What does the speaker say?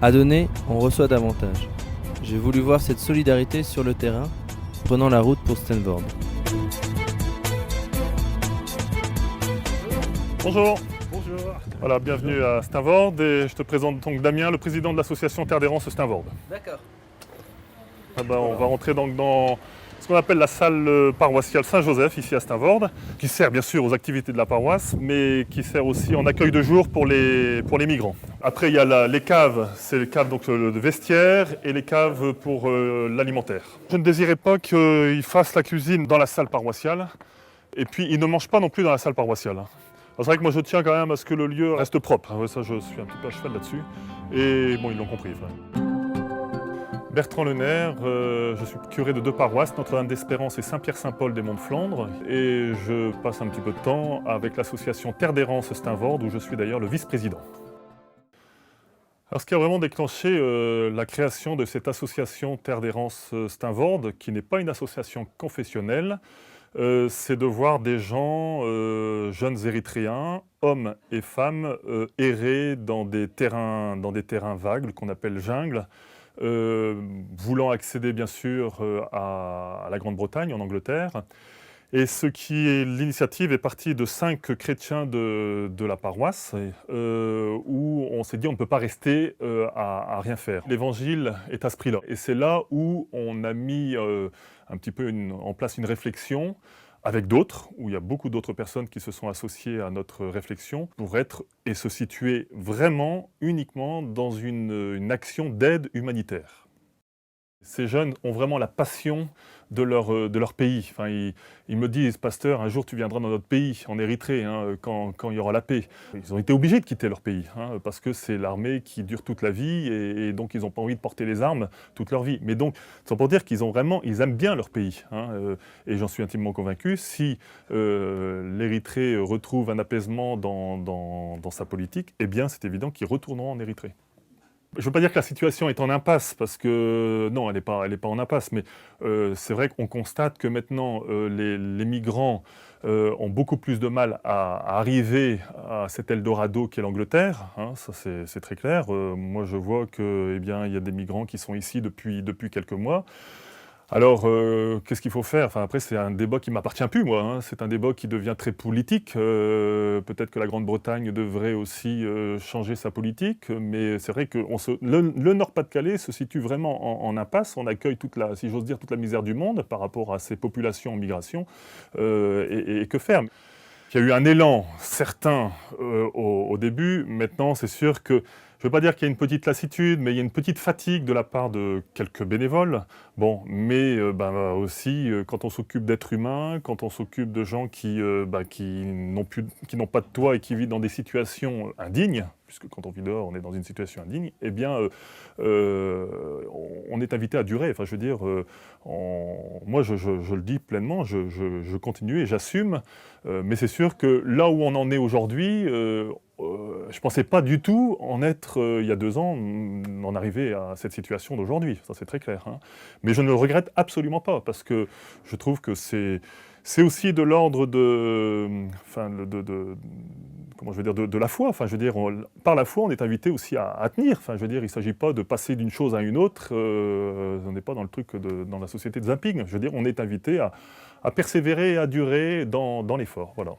À donner, on reçoit davantage. J'ai voulu voir cette solidarité sur le terrain, prenant la route pour Stanford. Bonjour, Bonjour. voilà, bienvenue à Stanford et je te présente donc Damien, le président de l'association Terre d'Errance Stanford. D'accord. On va rentrer donc dans ce qu'on appelle la salle paroissiale Saint-Joseph ici à Stanford, qui sert bien sûr aux activités de la paroisse, mais qui sert aussi en accueil de jour pour les migrants. Après il y a les caves, c'est les caves donc de vestiaire et les caves pour l'alimentaire. Je ne désirais pas qu'ils fassent la cuisine dans la salle paroissiale et puis ils ne mangent pas non plus dans la salle paroissiale. C'est vrai que moi je tiens quand même à ce que le lieu reste propre, ça je suis un petit peu à cheval là-dessus, et bon ils l'ont compris. Bertrand Lenaire, je suis curé de 2 paroisses, Notre-Dame d'Espérance et Saint-Pierre-Saint-Paul des Monts de Flandre, et je passe un petit peu de temps avec l'association Terre d'Errance Stanford, où je suis d'ailleurs le vice-président. Alors ce qui a vraiment déclenché la création de cette association Terre d'Errance Stanford, qui n'est pas une association confessionnelle, c'est de voir des gens, jeunes Érythréens, hommes et femmes, errer dans des terrains vagues, qu'on appelle jungles, voulant accéder bien sûr à la Grande-Bretagne, en Angleterre. Et l'initiative est partie de 5 chrétiens de la paroisse, où on s'est dit on ne peut pas rester à rien faire. L'évangile est à ce prix-là. Et c'est là où on a mis un petit peu en place une réflexion avec d'autres, où il y a beaucoup d'autres personnes qui se sont associées à notre réflexion pour être et se situer vraiment uniquement dans une action d'aide humanitaire. Ces jeunes ont vraiment la passion de leur pays. Enfin, ils me disent, pasteur, un jour tu viendras dans notre pays, en Érythrée, hein, quand il y aura la paix. Ils ont été obligés de quitter leur pays, hein, parce que c'est l'armée qui dure toute la vie, et donc ils n'ont pas envie de porter les armes toute leur vie. Mais donc, c'est pour dire qu'ils aiment bien leur pays, hein, et j'en suis intimement convaincu. Si l'Érythrée retrouve un apaisement dans sa politique, eh bien c'est évident qu'ils retourneront en Érythrée. Je ne veux pas dire que la situation est en impasse, parce que non, elle n'est pas en impasse, mais c'est vrai qu'on constate que maintenant les migrants ont beaucoup plus de mal à arriver à cet Eldorado qu'est l'Angleterre, hein, ça c'est très clair. Moi je vois qu'il y a des migrants qui sont ici depuis quelques mois. Alors, qu'est-ce qu'il faut faire? Enfin, après, c'est un débat qui ne m'appartient plus, moi, hein. C'est un débat qui devient très politique. Peut-être que la Grande-Bretagne devrait aussi changer sa politique, mais c'est vrai que le Nord-Pas-de-Calais se situe vraiment en impasse. On accueille si j'ose dire, toute la misère du monde par rapport à ces populations en migration. Et que faire? Il y a eu un élan certain au début. Maintenant, c'est sûr que je ne veux pas dire qu'il y a une petite lassitude, mais il y a une petite fatigue de la part de quelques bénévoles. Bon, mais aussi, quand on s'occupe d'êtres humains, quand on s'occupe de gens qui n'ont pas de toit et qui vivent dans des situations indignes, puisque quand on vit dehors, on est dans une situation indigne, eh bien, on est invité à durer. Enfin, je veux dire, moi, je le dis pleinement, je continue et j'assume, mais c'est sûr que là où on en est aujourd'hui, je ne pensais pas du tout en être, il y a 2 ans, en arriver à cette situation d'aujourd'hui. Ça, c'est très clair, hein. Mais je ne le regrette absolument pas, parce que je trouve que c'est aussi de l'ordre de la foi. Enfin, je veux dire, par la foi, on est invité aussi à tenir. Enfin, je veux dire, il ne s'agit pas de passer d'une chose à une autre. On n'est pas dans le truc dans la société de zapping. Je veux dire, on est invité à persévérer et à durer dans l'effort. Voilà.